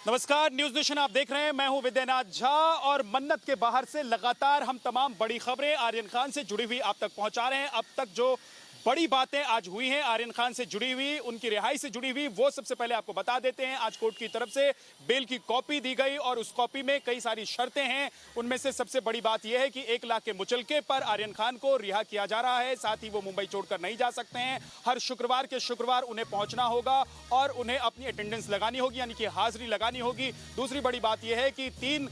नमस्कार, news nation आप देख रहे हैं। मैं हूं विद्यानाथ झा और मन्नत के बाहर से लगातार हम तमाम बड़ी खबरें आर्यन खान से जुड़ी हुई आप तक पहुंचा रहे हैं। अब तक जो बड़ी बातें आज हुई हैं आर्यन खान से जुड़ी हुई, उनकी रिहाई से जुड़ी हुई, वो सबसे पहले आपको बता देते हैं। आज कोर्ट की तरफ से बेल की कॉपी दी गई और उस कॉपी में कई सारी शर्तें हैं। उनमें से सबसे बड़ी बात यह है कि 1 लाख के मुचलके पर आर्यन खान को रिहा किया जा रहा है। साथ ही वो मुंबई छोड़कर नहीं जा सकते हैं। हर शुक्रवार के शुक्रवार उन्हें पहुंचना होगा और उन्हें अपनी अटेंडेंस लगानी होगी, यानी कि हाजिरी लगानी होगी। दूसरी बड़ी बात यह है कि 3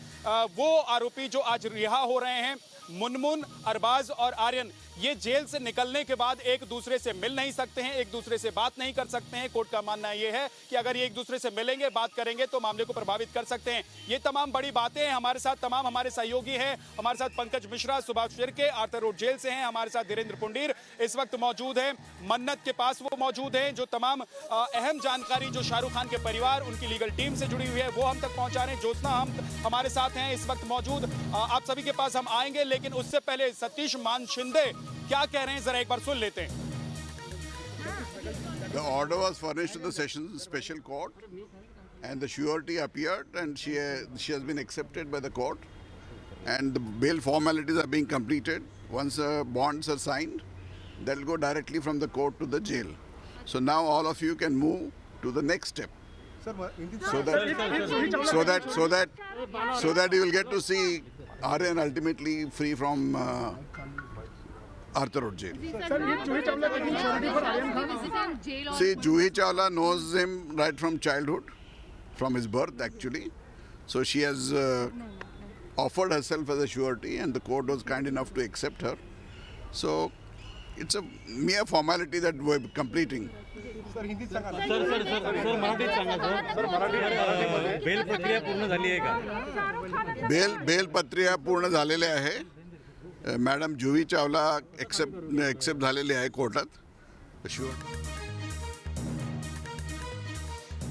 वो आरोपी जो आज रिहा हो रहे हैं, मुनमुन, अरबाज और आर्यन, ये जेल से निकलने के बाद एक दूसरे से मिल नहीं सकते हैं, एक दूसरे से बात नहीं कर सकते हैं। कोर्ट का मानना यह है कि अगर ये एक दूसरे से मिलेंगे, बात करेंगे तो मामले को प्रभावित कर सकते हैं। ये तमाम बड़ी बातें हैं। हमारे साथ तमाम हमारे सहयोगी हैं। हमारे साथ Pankaj Mishra Subhash Shirke Arthur Road jail से हैं। हमारे साथ धीरेन्द्र पुंडीर इस वक्त मौजूद है मन्नत के पास, वो मौजूद हैं। जो तमाम अहम जानकारी जो शाहरुख खान के परिवार, उनकी लीगल टीम से जुड़ी हुई है, वो हम तक पहुंचा रहे हैं। ज्योत्सना हम हमारे साथ हैं इस वक्त मौजूद। आप सभी के पास हम आएंगे, लेकिन उससे पहले सतीश मान शिंदे क्या कह रहे हैं जरा एक बार सुन लेते हैं। The order was furnished to the Sessions Special Court, and the surety appeared, and she has been accepted by the court, and the bail formalities are being completed. Once bonds are signed, that will go directly from the court to the jail. So now all of you can move to the next step. So that you will get to see Aryan ultimately free from Arthur Road jail. See, Juhi Chawla knows him right from childhood, from his birth actually. So she has offered herself as a surety, and the court was kind enough to accept her. So it's a mere formality that we're completing. मराठीत सांगा sir, bell प्रक्रिया पूर्ण झाली आहे का? Bell प्रक्रिया पूर्ण झालेली आहे. मॅडम जुही चावला एक्सेप्ट झालेली आहे कोर्टात.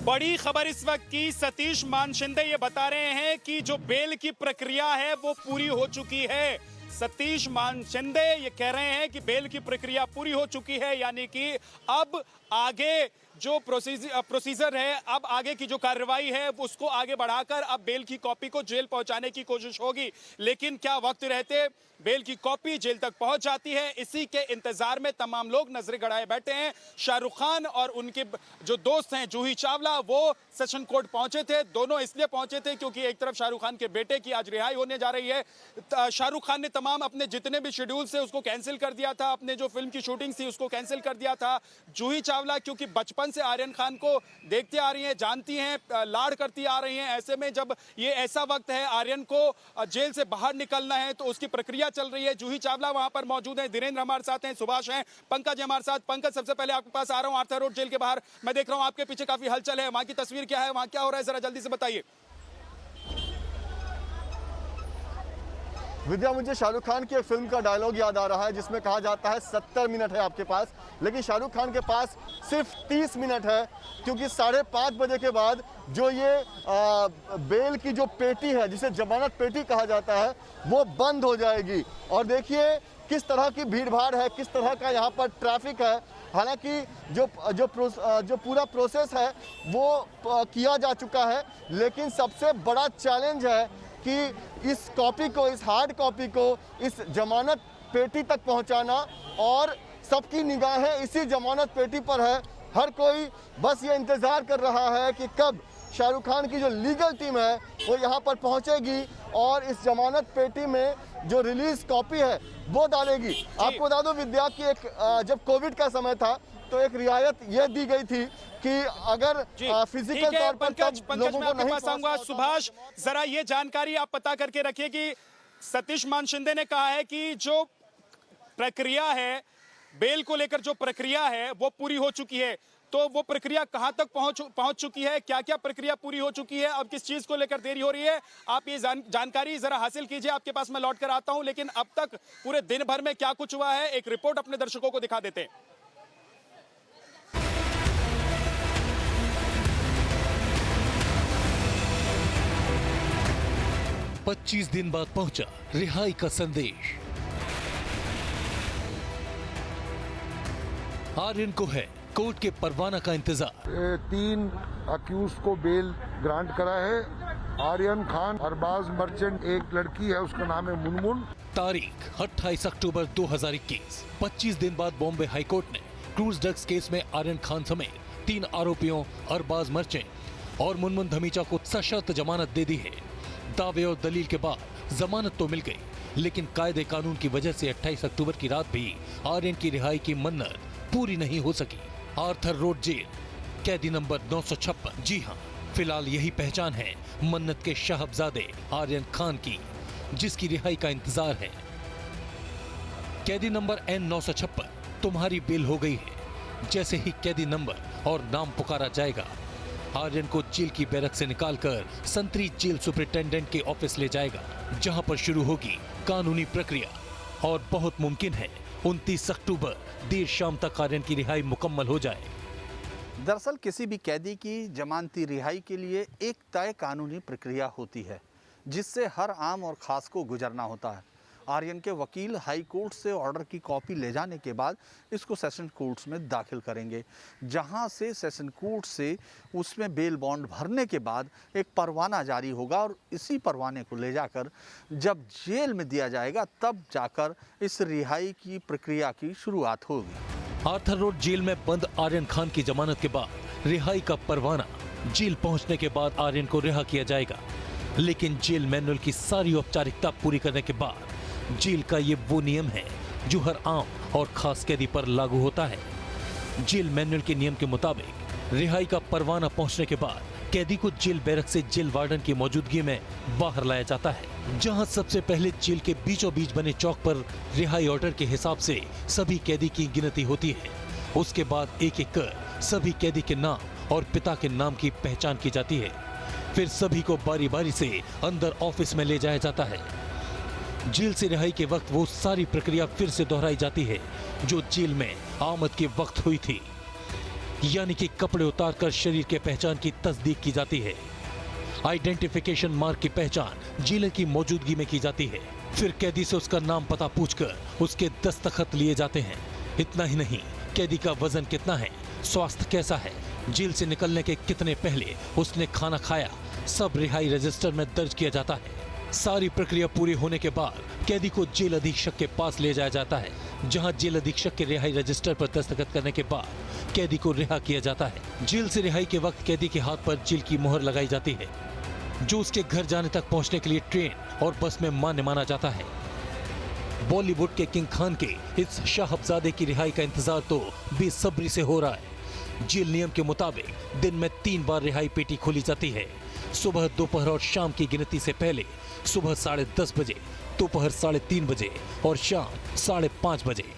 बड़ी खबर इस वक्त की, सतीश मान शिंदे ये बता रहे हैं कि जो बेल की प्रक्रिया है वो पूरी हो चुकी है। सतीश मान शिंदे ये कह रहे हैं कि बेल की प्रक्रिया पूरी हो चुकी है, यानी कि अब आगे जो प्रोसीजर है, अब आगे की जो कार्रवाई है उसको आगे बढ़ाकर अब बेल की कॉपी को जेल पहुंचाने की कोशिश होगी। लेकिन क्या वक्त रहते बेल की कॉपी जेल तक पहुंच जाती है, इसी के इंतजार में तमाम लोग नजरें गड़ाए बैठे हैं। शाहरुख खान और उनके जो दोस्त हैं जूही चावला, वो सेशन कोर्ट पहुंचे थे। दोनों इसलिए पहुंचे थे क्योंकि एक तरफ शाहरुख खान के बेटे की आज रिहाई होने जा रही है। शाहरुख खान ने तमाम अपने जितने भी शेड्यूल थे उसको कैंसिल कर दिया था, अपने जो फिल्म की शूटिंग थी उसको कैंसिल कर दिया था। जूही चावला क्योंकि बचपन से आर्यन खान को देखते आ रही हैं, जानती हैं, लाड़ करती आ रही हैं, ऐसे में जब ये ऐसा वक्त है आर्यन को जेल से बाहर निकलना है तो उसकी प्रक्रिया चल रही है। जूही चावला वहां पर मौजूद है, धीरेन्द्र हमारे साथ हैं, सुभाष हैं, पंकज हमारे साथ। पंकज, सबसे पहले आपके पास आ रहा हूं आर्थर रोड जेल के बाहर। मैं देख रहा हूं आपके पीछे काफी हलचल है, वहां की तस्वीर क्या है, वहां क्या हो रहा है, जरा जल्दी से बताइए। विद्या, मुझे शाहरुख खान की एक फिल्म का डायलॉग याद आ रहा है जिसमें कहा जाता है 70 मिनट है आपके पास, लेकिन शाहरुख खान के पास सिर्फ 30 मिनट है, क्योंकि 5:30 बजे के बाद जो ये बेल की जो पेटी है, जिसे जमानत पेटी कहा जाता है, वो बंद हो जाएगी। और देखिए किस तरह की भीड़ भाड़ है, किस तरह का यहाँ पर ट्रैफिक है। हालांकि जो पूरा प्रोसेस है वो किया जा चुका है, लेकिन सबसे बड़ा चैलेंज है कि इस कॉपी को, इस हार्ड कॉपी को इस जमानत पेटी तक पहुंचाना, और सबकी निगाहें इसी जमानत पेटी पर है। हर कोई बस ये इंतज़ार कर रहा है कि कब शाहरुख खान की जो लीगल टीम है वो यहाँ पर पहुंचेगी और इस जमानत पेटी में जो रिलीज कॉपी है वो डालेगी। आपको बता दो विद्या कि जब कोविड का समय था तो एक रियायत ये दी गई थी कि अगर फिजिकल तौर पर लोगों को नहीं पहुंचाऊंगा। सुभाष, जरा ये जानकारी आप पता करके रखिए कि सतीश मान शिंदे ने कहा है कि जो प्रक्रिया है, बेल को लेकर जो प्रक्रिया है वो पूरी हो चुकी है। तो वो प्रक्रिया कहां तक पहुंच चुकी है, क्या क्या प्रक्रिया पूरी हो चुकी है, अब किस चीज को लेकर देरी हो रही है, आप ये जानकारी जरा हासिल कीजिए। आपके पास मैं लौट कर आता हूं, लेकिन अब तक पूरे दिन भर में क्या कुछ हुआ है एक रिपोर्ट अपने दर्शकों को दिखा देते हैं। 25 दिन बाद पहुंचा रिहाई का संदेश। आर्यन को है कोर्ट के परवाना का इंतजार। 3 अक्यूज को बेल ग्रांट करा है। आर्यन खान, अरबाज मर्चेंट, एक लड़की है उसका नाम है मुनमुन। तारीख 28 अक्टूबर 2021। 25 दिन बाद बॉम्बे हाईकोर्ट ने क्रूज ड्रग्स केस में आर्यन खान समेत 3 आरोपियों अरबाज मर्चेंट और मुनमुन धमीजा को सशर्त जमानत दे दी है। दावे और दलील के बाद जमानत तो मिल गई, लेकिन कायदे कानून की वजह से 28 अक्टूबर की रात भी आर्यन की रिहाई की मन्नत पूरी नहीं हो सकी। आर्थर रोड जेल, कैदी नंबर 956। जी हाँ, फिलहाल यही पहचान है मन्नत के साहबजादे आर्यन खान की, जिसकी रिहाई का इंतजार है। कैदी नंबर N956, तुम्हारी बेल हो गई है। जैसे ही कैदी नंबर और नाम पुकारा जाएगा, आर्यन को जेल की बैरक से निकालकर संतरी जेल सुपरिटेंडेंट के ऑफिस ले जाएगा, जहां पर शुरू होगी कानूनी प्रक्रिया। और बहुत मुमकिन है 29 अक्टूबर देर शाम तक आर्यन की रिहाई मुकम्मल हो जाए। दरअसल किसी भी कैदी की जमानती रिहाई के लिए एक तय कानूनी प्रक्रिया होती है, जिससे हर आम और खास को गुजरना होता है। आर्यन के वकील हाई कोर्ट से ऑर्डर की कॉपी ले जाने के बाद इसको सेशन कोर्ट्स में दाखिल करेंगे, जहां से सेशन कोर्ट से उसमें बेल बॉन्ड भरने के बाद एक परवाना जारी होगा और इसी परवाने को ले जाकर जब जेल में दिया जाएगा, तब जाकर इस रिहाई की प्रक्रिया की शुरुआत होगी। आर्थर रोड जेल में बंद आर्यन खान की जमानत के बाद रिहाई का परवाना जेल पहुंचने के बाद आर्यन को रिहा किया जाएगा। लेकिन जेल मैनुअल की सारी औपचारिकता पूरी करने के बाद जेल का ये वो नियम है जो हर आम और खास कैदी पर लागू होता है। जेल मैनुअल के नियम के मुताबिक रिहाई का परवाना पहुंचने के बाद कैदी को जेल बैरक से जेल वार्डन की मौजूदगी में बाहर लाया जाता है, जहां सबसे पहले जेल के बीचों बीच बने चौक पर रिहाई ऑर्डर के हिसाब से सभी कैदी की गिनती होती है। उसके बाद एक एक कर सभी कैदी के नाम और पिता के नाम की पहचान की जाती है। फिर सभी को बारी बारी से अंदर ऑफिस में ले जाया जाता है। जेल से रिहाई के वक्त वो सारी प्रक्रिया फिर से दोहराई जाती है जो जेल में आमद के वक्त हुई थी, यानी कि कपड़े उतारकर शरीर के पहचान की तस्दीक की जाती है। आइडेंटिफिकेशन मार्क की पहचान जेलर की मौजूदगी में की जाती है। फिर कैदी से उसका नाम पता पूछकर उसके दस्तखत लिए जाते हैं। इतना ही नहीं, कैदी का वजन कितना है, स्वास्थ्य कैसा है, जेल से निकलने के कितने पहले उसने खाना खाया, सब रिहाई रजिस्टर में दर्ज किया जाता है। सारी प्रक्रिया पूरी होने के बाद कैदी को जेल अधीक्षक के पास ले जाया जाता है, जहां जेल अधीक्षक के रिहाई रजिस्टर पर दस्तखत करने के बाद कैदी को रिहा किया जाता है। जेल से रिहाई के वक्त कैदी के हाथ पर जेल की मोहर लगाई जाती है, जो उसके घर जाने तक पहुंचने के लिए ट्रेन और बस में मान्य माना जाता है। बॉलीवुड के किंग खान के इस साहबजादे की रिहाई का इंतजार तो बेसब्री से हो रहा है। जेल नियम के मुताबिक दिन में 3 बार रिहाई पेटी खोली जाती है, सुबह, दोपहर और शाम की गिनती से पहले सुबह 10:30 बजे, दोपहर 3:30 बजे और शाम 5:30 बजे।